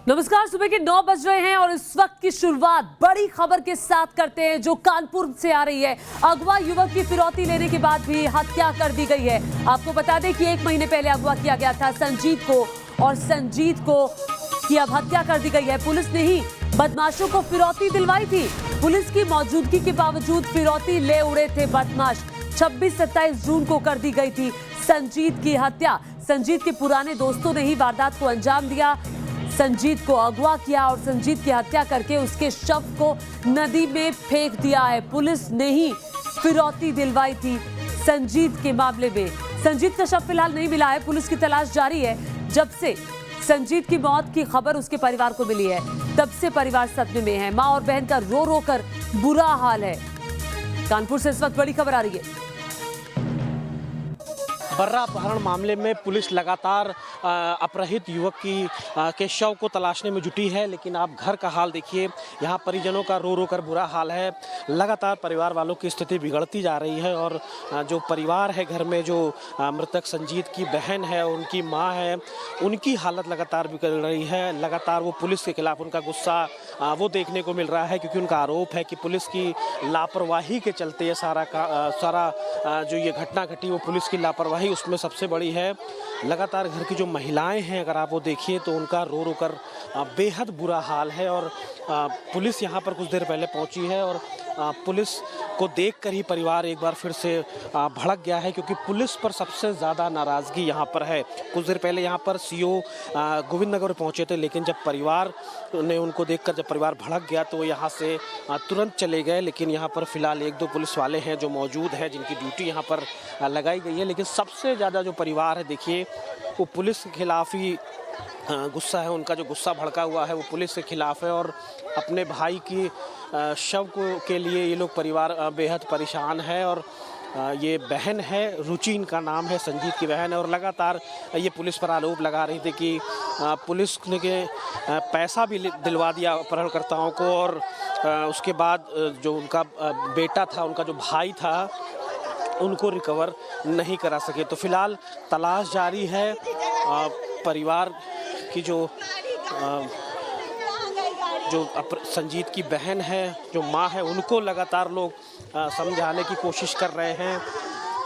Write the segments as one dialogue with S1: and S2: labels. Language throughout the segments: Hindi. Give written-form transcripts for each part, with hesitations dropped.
S1: नमस्कार, सुबह के 9 बज रहे हैं और इस वक्त की शुरुआत बड़ी खबर के साथ करते हैं जो कानपुर से आ रही है। अगवा युवक की फिरौती लेने के बाद भी हत्या कर दी गई है। आपको बता दें कि 1 महीने पहले अगवा किया गया था संजीत को और संजीत को की अब हत्या कर दी गई है। पुलिस ने ही बदमाशों को फिरौती दिलवाई थी। पुलिस की मौजूदगी के बावजूद फिरौती ले उड़े थे बदमाश। 26-27 जून को कर दी गई थी संजीत की हत्या। संजीत के पुराने दोस्तों ने ही वारदात को अंजाम दिया। संजीत को अगवा किया और संजीत की हत्या करके उसके शव को नदी में फेंक दिया है। पुलिस ने ही फिरौती दिलवाई थी संजीत के मामले में। संजीत का शव फिलहाल नहीं मिला है, पुलिस की तलाश जारी है। जब से संजीत की मौत की खबर उसके परिवार को मिली है तब से परिवार सदमे में है। मां और बहन का रो रो कर बुरा हाल है। कानपुर से इस वक्त बड़ी खबर आ रही है।
S2: बर्रा अपहरण मामले में पुलिस लगातार अपहृत युवक के शव को तलाशने में जुटी है, लेकिन आप घर का हाल देखिए। यहाँ परिजनों का रो रो कर बुरा हाल है। लगातार परिवार वालों की स्थिति बिगड़ती जा रही है और जो परिवार है घर में, जो मृतक संजीत की बहन है, उनकी माँ है, उनकी हालत लगातार बिगड़ रही है। लगातार वो पुलिस के खिलाफ उनका गुस्सा वो देखने को मिल रहा है, क्योंकि उनका आरोप है कि पुलिस की लापरवाही के चलते ये सारा जो ये घटना घटी वो पुलिस की लापरवाही उसमें सबसे बड़ी है। लगातार घर की जो महिलाएं हैं, अगर आप वो देखिए तो उनका रो रो कर बेहद बुरा हाल है। और पुलिस यहाँ पर कुछ देर पहले पहुंची है और पुलिस को देखकर ही परिवार एक बार फिर से भड़क गया है, क्योंकि पुलिस पर सबसे ज़्यादा नाराज़गी यहाँ पर है। कुछ देर पहले यहाँ पर सीओ गोविंद नगर पहुँचे थे, लेकिन जब परिवार ने उनको देखकर जब परिवार भड़क गया तो यहाँ से तुरंत चले गए। लेकिन यहाँ पर फिलहाल 1-2 पुलिस वाले हैं जो मौजूद हैं, जिनकी ड्यूटी यहाँ पर लगाई गई है। लेकिन सबसे ज़्यादा जो परिवार है देखिए, वो पुलिस के खिलाफ ही गुस्सा है। उनका जो गुस्सा भड़का हुआ है वो पुलिस के खिलाफ है और अपने भाई की शव के लिए ये लोग परिवार बेहद परेशान है। और ये बहन है, रुचि इनका नाम है, संजीत की बहन है। और लगातार ये पुलिस पर आरोप लगा रही थी कि पुलिस ने पैसा भी दिलवा दिया अपहरणकर्ताओं को, और उसके बाद जो उनका बेटा था, उनका जो भाई था, उनको रिकवर नहीं करा सके। तो फिलहाल तलाश जारी है। परिवार की जो संजीत की बहन है, जो माँ है, उनको लगातार लोग समझाने की कोशिश कर रहे हैं,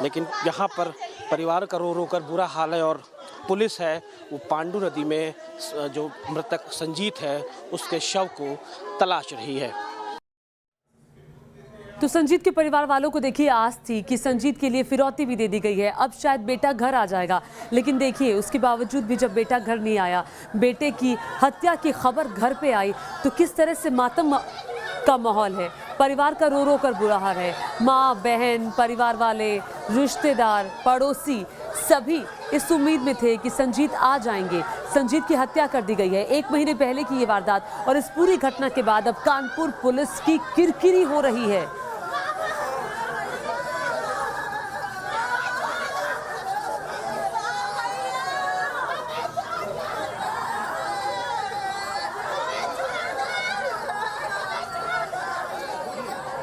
S2: लेकिन यहाँ पर परिवार का रो रो कर बुरा हाल है। और पुलिस है वो पांडु नदी में जो मृतक संजीत है उसके शव को तलाश रही है।
S1: तो संजीत के परिवार वालों को देखिए आस थी कि संजीत के लिए फिरौती भी दे दी गई है, अब शायद बेटा घर आ जाएगा। लेकिन देखिए उसके बावजूद भी जब बेटा घर नहीं आया, बेटे की हत्या की खबर घर पे आई, तो किस तरह से मातम का माहौल है। परिवार का रो रो कर बुरा हाल है। माँ, बहन, परिवार वाले, रिश्तेदार, पड़ोसी सभी इस उम्मीद में थे कि संजीत आ जाएंगे। संजीत की हत्या कर दी गई है 1 महीने पहले की ये वारदात, और इस पूरी घटना के बाद अब कानपुर पुलिस की किरकिरी हो रही है।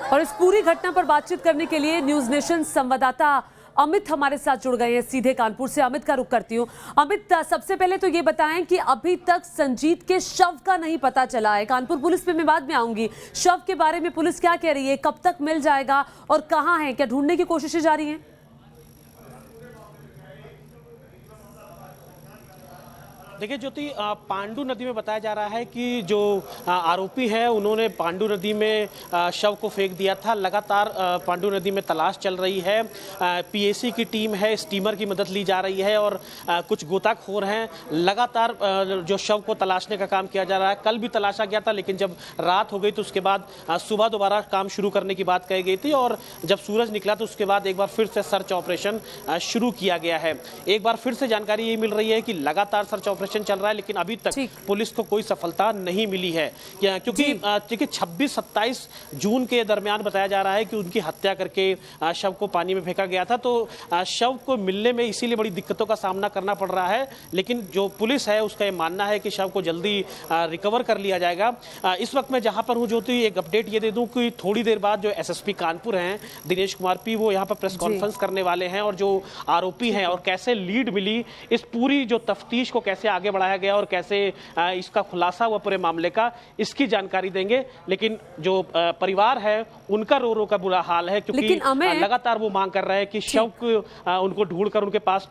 S1: और इस पूरी घटना पर बातचीत करने के लिए न्यूज नेशन संवाददाता अमित हमारे साथ जुड़ गए हैं सीधे कानपुर से। अमित का रुख करती हूँ। अमित, सबसे पहले तो ये बताएं कि अभी तक संजीत के शव का नहीं पता चला है। कानपुर पुलिस पे मैं बाद में आऊंगी। शव के बारे में पुलिस क्या कह रही है, कब तक मिल जाएगा और कहाँ है, क्या ढूंढने की कोशिशें जारी हैं?
S2: देखिए ज्योति, पांडु नदी में बताया जा रहा है कि जो आरोपी है उन्होंने पांडु नदी में शव को फेंक दिया था। लगातार पांडु नदी में तलाश चल रही है। पीएसी की टीम है, स्टीमर की मदद ली जा रही है और कुछ गोताखोर हैं। लगातार जो शव को तलाशने का काम किया जा रहा है। कल भी तलाशा गया था, लेकिन जब रात हो गई तो उसके बाद सुबह दोबारा काम शुरू करने की बात कही गई थी, और जब सूरज निकला तो उसके बाद एक बार फिर से सर्च ऑपरेशन शुरू किया गया है। एक बार फिर से जानकारी ये मिल रही है कि लगातार सर्च ऑपरेशन चल रहा है, लेकिन अभी तक पुलिस को कोई सफलता नहीं मिली है, क्योंकि 26-27 जून के दरमियान बताया जा रहा है कि उनकी हत्या करके शव को पानी में फेंका गया था। तो शव को मिलने में इसीलिए बड़ी दिक्कतों का सामना करना पड़ रहा है, लेकिन जो पुलिस है उसका ये मानना है कि शव को जल्दी रिकवर कर लिया जाएगा। इस वक्त मैं जहां पर हूं ज्योति, एक अपडेट ये दे दूं कि थोड़ी देर बाद जो एसएसपी कानपुर हैं दिनेश कुमार पी, वो यहाँ पर प्रेस कॉन्फ्रेंस करने वाले हैं, और जो आरोपी हैं और कैसे लीड मिली, इस पूरी जो तफ्तीश को कैसे आगे बढ़ाया गया और कैसे इसका खुलासा हुआ पूरे मामले का, इसकी जानकारी देंगे। लेकिन जो परिवार है उनका रो रो का बुरा हाल है, क्योंकि लगातार वो मांग कर रहे हैं कि शव को उनको ढूंढकर उनके पास।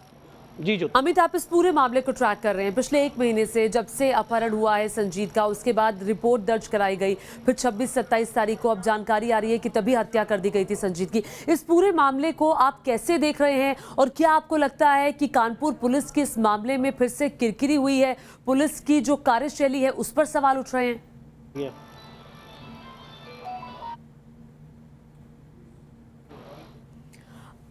S2: जी जो
S1: अमित, आप इस पूरे मामले को ट्रैक कर रहे हैं पिछले एक महीने से, जब से अपहरण हुआ है संजीत का, उसके बाद रिपोर्ट दर्ज कराई गई, फिर 26-27 तारीख को अब जानकारी आ रही है कि तभी हत्या कर दी गई थी संजीत की। इस पूरे मामले को आप कैसे देख रहे हैं और क्या आपको लगता है कि कानपुर पुलिस की इस मामले में फिर से किरकिरी हुई है, पुलिस की जो कार्यशैली है उस पर सवाल उठ रहे हैं?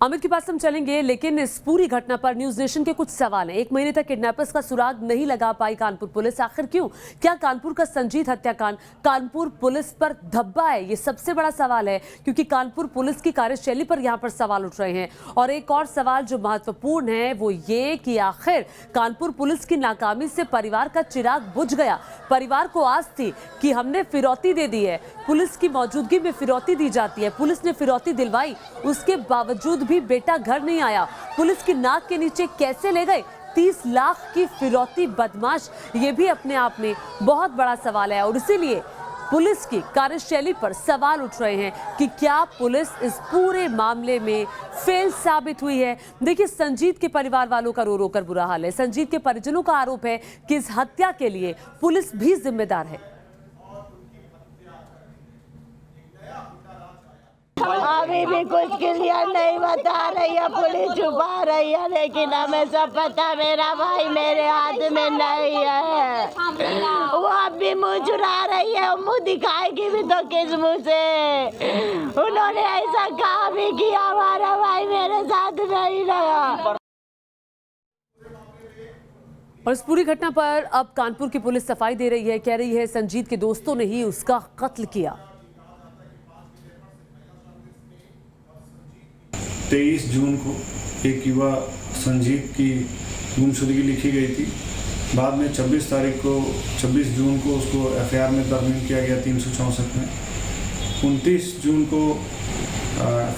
S1: अमित के पास हम चलेंगे, लेकिन इस पूरी घटना पर न्यूज नेशन के कुछ सवाल हैं। एक महीने तक किडनैपर्स का सुराग नहीं लगा पाई कानपुर पुलिस, आखिर क्यों? क्या कानपुर का संजीत हत्याकांड कानपुर पुलिस पर धब्बा है? ये सबसे बड़ा सवाल है, क्योंकि कानपुर पुलिस की कार्यशैली पर यहाँ पर सवाल उठ रहे हैं। और एक और सवाल जो महत्वपूर्ण है वो ये कि आखिर कानपुर पुलिस की नाकामी से परिवार का चिराग बुझ गया। परिवार को आस थी कि हमने फिरौती दे दी है, पुलिस की मौजूदगी में फिरौती दी जाती है, पुलिस ने फिरौती दिलवाई, उसके बावजूद भी बेटा घर नहीं आया। पुलिस की नाक के नीचे कैसे ले गए 30 लाख की फिरौती बदमाश? ये भी अपने आप में बहुत बड़ा सवाल है और इसीलिए पुलिस की कार्यशैली पर सवाल उठ रहे हैं कि क्या पुलिस इस पूरे मामले में फेल साबित हुई है। देखिए, संजीत के परिवार वालों का रो रो कर बुरा हाल है। संजीत के परिजनों का आरोप है कि इस हत्या के लिए पुलिस भी जिम्मेदार है।
S3: अभी भी कुछ क्लियर नहीं बता रही है, पुलिस छुपा रही है, लेकिन हमें सब पता। मेरा भाई मेरे हाथ में नहीं है, वो अब भी मुंह चुरा रही है। मुंह दिखाएगी भी तो किस मुंह से? उन्होंने ऐसा कहा भी किया, हमारा भाई मेरे साथ नहीं रहा।
S1: और इस पूरी घटना पर अब कानपुर की पुलिस सफाई दे रही है, कह रही है संजीत के दोस्तों ने ही उसका कत्ल किया।
S4: 23 जून को एक युवा संजीत की गुमशुदगी लिखी गई थी। बाद में 26 जून को उसको एफआईआर में तरमीम किया गया 364 में। 29 जून को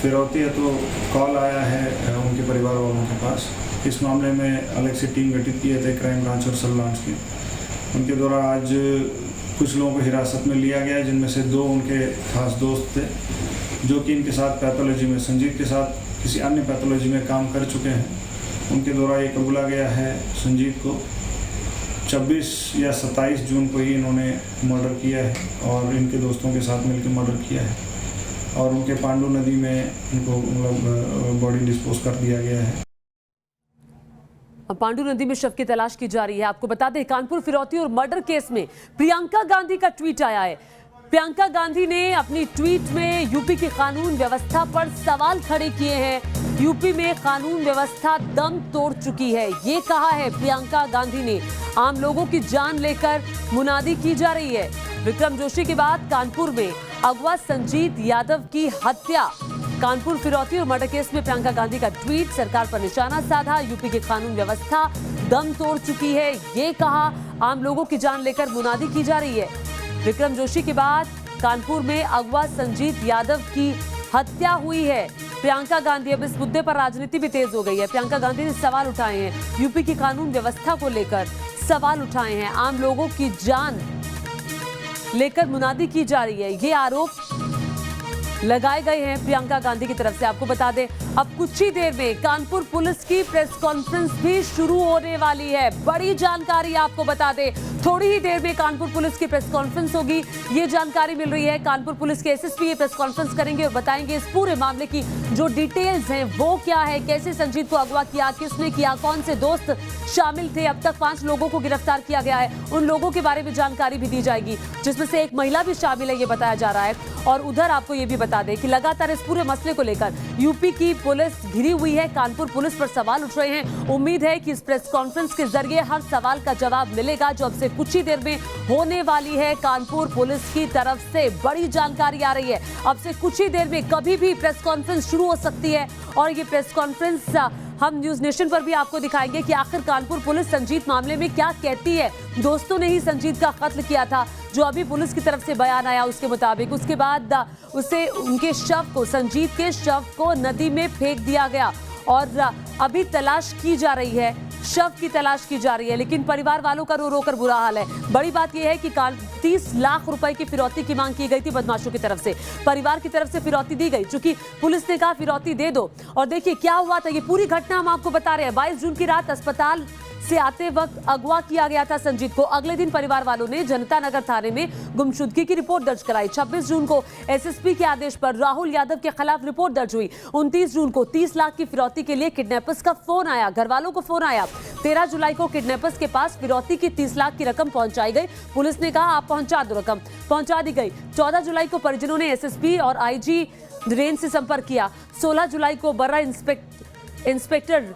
S4: फिरौती है तो कॉल आया है उनके परिवार वालों के पास। इस मामले में अलग से टीम गठित किए थे क्राइम ब्रांच और सेल ब्रांच की। उनके द्वारा आज कुछ लोगों को हिरासत में लिया गया, जिनमें से 2 उनके खास दोस्त थे जो कि इनके साथ पैथोलॉजी में, संजीत के साथ किसी अन्य पैथोलॉजी में काम कर चुके हैं। उनके द्वारा ये कबूला गया है संजीत को 26 या 27 जून को ही इन्होंने मर्डर किया है और इनके दोस्तों के साथ मिलकर मर्डर किया है और उनके पांडू नदी में उनको मतलब बॉडी डिस्पोज कर दिया गया है।
S1: पांडू नदी में शव की तलाश की जा रही है। आपको बता दें, कानपुर फिरौती और मर्डर केस में प्रियंका गांधी का ट्वीट आया है। प्रियंका गांधी ने अपनी ट्वीट में यूपी की कानून व्यवस्था पर सवाल खड़े किए हैं। यूपी में कानून व्यवस्था दम तोड़ चुकी है, ये कहा है प्रियंका गांधी ने। आम लोगों की जान लेकर मुनादी की जा रही है। विक्रम जोशी के बाद कानपुर में अगवा संजीत यादव की हत्या। कानपुर फिरौती और मर्डर केस में प्रियंका गांधी का ट्वीट, सरकार पर निशाना साधा। यूपी की कानून व्यवस्था दम तोड़ चुकी है, ये कहा। आम लोगों की जान लेकर मुनादी की जा रही है। विक्रम जोशी के बाद कानपुर में अगवा संजीत यादव की हत्या हुई है। प्रियंका गांधी, अब इस मुद्दे पर राजनीति भी तेज हो गई है। प्रियंका गांधी ने सवाल उठाए हैं, यूपी की कानून व्यवस्था को लेकर सवाल उठाए हैं। आम लोगों की जान लेकर मुनादी की जा रही है, ये आरोप लगाए गए हैं प्रियंका गांधी की तरफ से। आपको बता दें, अब कुछ ही देर में कानपुर पुलिस की प्रेस कॉन्फ्रेंस भी शुरू होने वाली है। बड़ी जानकारी आपको बता दें, थोड़ी ही देर में कानपुर पुलिस की प्रेस कॉन्फ्रेंस होगी, ये जानकारी मिल रही है। कानपुर पुलिस के एसएसपी ये प्रेस कॉन्फ्रेंस करेंगे और बताएंगे इस पूरे मामले की जो डिटेल्स हैं वो क्या है, कैसे संजीत को अगवा किया, किसने किया, कौन से दोस्त शामिल थे। अब तक 5 लोगों को गिरफ्तार किया गया है, उन लोगों के बारे में जानकारी भी दी जाएगी, जिसमें से एक महिला भी शामिल है, ये बताया जा रहा है। और उधर आपको ये भी बता दें कि लगातार इस पूरे मसले को लेकर यूपी की पुलिस घिरी हुई है। कानपुर पुलिस पर सवाल उठ रहे हैं। उम्मीद है कि इस प्रेस कॉन्फ्रेंस के जरिए हर सवाल का जवाब मिलेगा, जो अब से कुछ ही देर में होने वाली है। कानपुर पुलिस की तरफ से बड़ी जानकारी आ रही है। अब से कुछ ही देर में कभी भी प्रेस कॉन्फ्रेंस शुरू हो सकती है और ये प्रेस कॉन्फ्रेंस हम न्यूज नेशन पर भी आपको दिखाएंगे कि आखिर कानपुर पुलिस संजीत मामले में क्या कहती है। दोस्तों ने ही संजीत का कत्ल किया था, जो अभी पुलिस की तरफ से बयान आया उसके मुताबिक। उसके बाद उसे उनके शव को, संजीत के शव को नदी में फेंक दिया गया और अभी तलाश की जा रही है शव की तलाश की जा रही है, लेकिन परिवार वालों का रो रो कर बुरा हाल है। बड़ी बात यह है कि 30 लाख रुपए की फिरौती की मांग की गई थी बदमाशों की तरफ से। परिवार की तरफ से फिरौती दी गई, चूंकि पुलिस ने कहा फिरौती दे दो। और देखिए क्या हुआ था, ये पूरी घटना हम आपको बता रहे हैं। 22 जून की रात अस्पताल से आते वक्त अगवा किया गया था संजीत को। अगले दिन परिवार वालों ने जनता नगर थाने में गुमशुदगी की रिपोर्ट दर्ज कराई। 26 जून को एसएसपी के आदेश पर राहुल यादव के खिलाफ रिपोर्ट दर्ज हुई। 29 जून को 30 लाख की फिरौती के लिए किडनैपर्स का फोन आया, घर वालों को फोन आया। 13 जुलाई को किडनैपर्स के पास फिरौती की 30 लाख की रकम पहुंचाई गई। पुलिस ने कहा आप पहुंचा दो, रकम पहुंचा दी गई। 14 जुलाई को परिजनों ने एसएसपी और आईजी रेंज से संपर्क किया। 16 जुलाई को बर्रा इंस्पेक्टर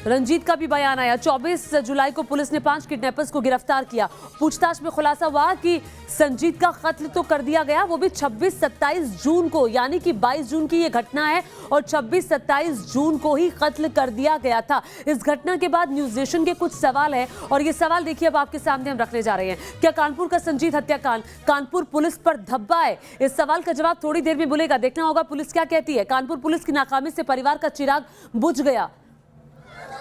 S1: रंजीत का भी बयान आया। 24 जुलाई को पुलिस ने 5 किडनैपर्स को गिरफ्तार किया। पूछताछ में खुलासा हुआ कि संजीत का कत्ल तो कर दिया गया, वो भी 26-27 जून को, यानी कि 22 जून की ये घटना है और 26-27 जून को ही कत्ल कर दिया गया था। इस घटना के बाद न्यूज नेशन के कुछ सवाल हैं और ये सवाल देखिए अब आपके सामने हम रखने जा रहे हैं। क्या कानपुर का संजीत हत्याकांड कानपुर पुलिस पर धब्बा है? इस सवाल का जवाब थोड़ी देर में मिलेगा, देखना होगा पुलिस क्या कहती है। कानपुर पुलिस की नाकामी से परिवार का चिराग बुझ गया,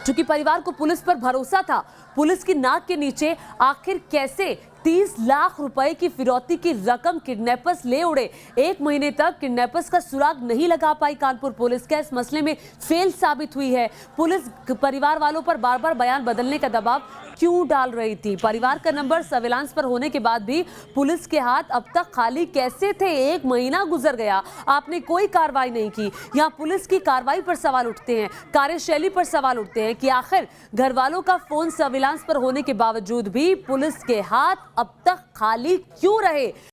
S1: क्योंकि परिवार को पुलिस पर भरोसा था। पुलिस की नाक के नीचे आखिर कैसे 30 लाख रुपए की फिरौती की रकम किडनैपर्स ले उड़े। 1 महीने तक किडनैपर्स का सुराग नहीं लगा पाई कानपुर पुलिस। क्या इस मसले में फेल साबित हुई है? पुलिस परिवार वालों पर बार बार बयान बदलने का दबाव क्यों डाल रही थी? परिवार का नंबर सर्विलांस पर होने के बाद भी पुलिस के हाथ अब तक खाली कैसे थे? 1 महीना गुजर गया, आपने कोई कार्रवाई नहीं की। यहाँ पुलिस की कार्रवाई पर सवाल उठते हैं, कार्यशैली पर सवाल उठते हैं कि आखिर घर वालों का फोन सर्विलांस पर होने के बावजूद भी पुलिस के हाथ अब तक खाली क्यों रहे?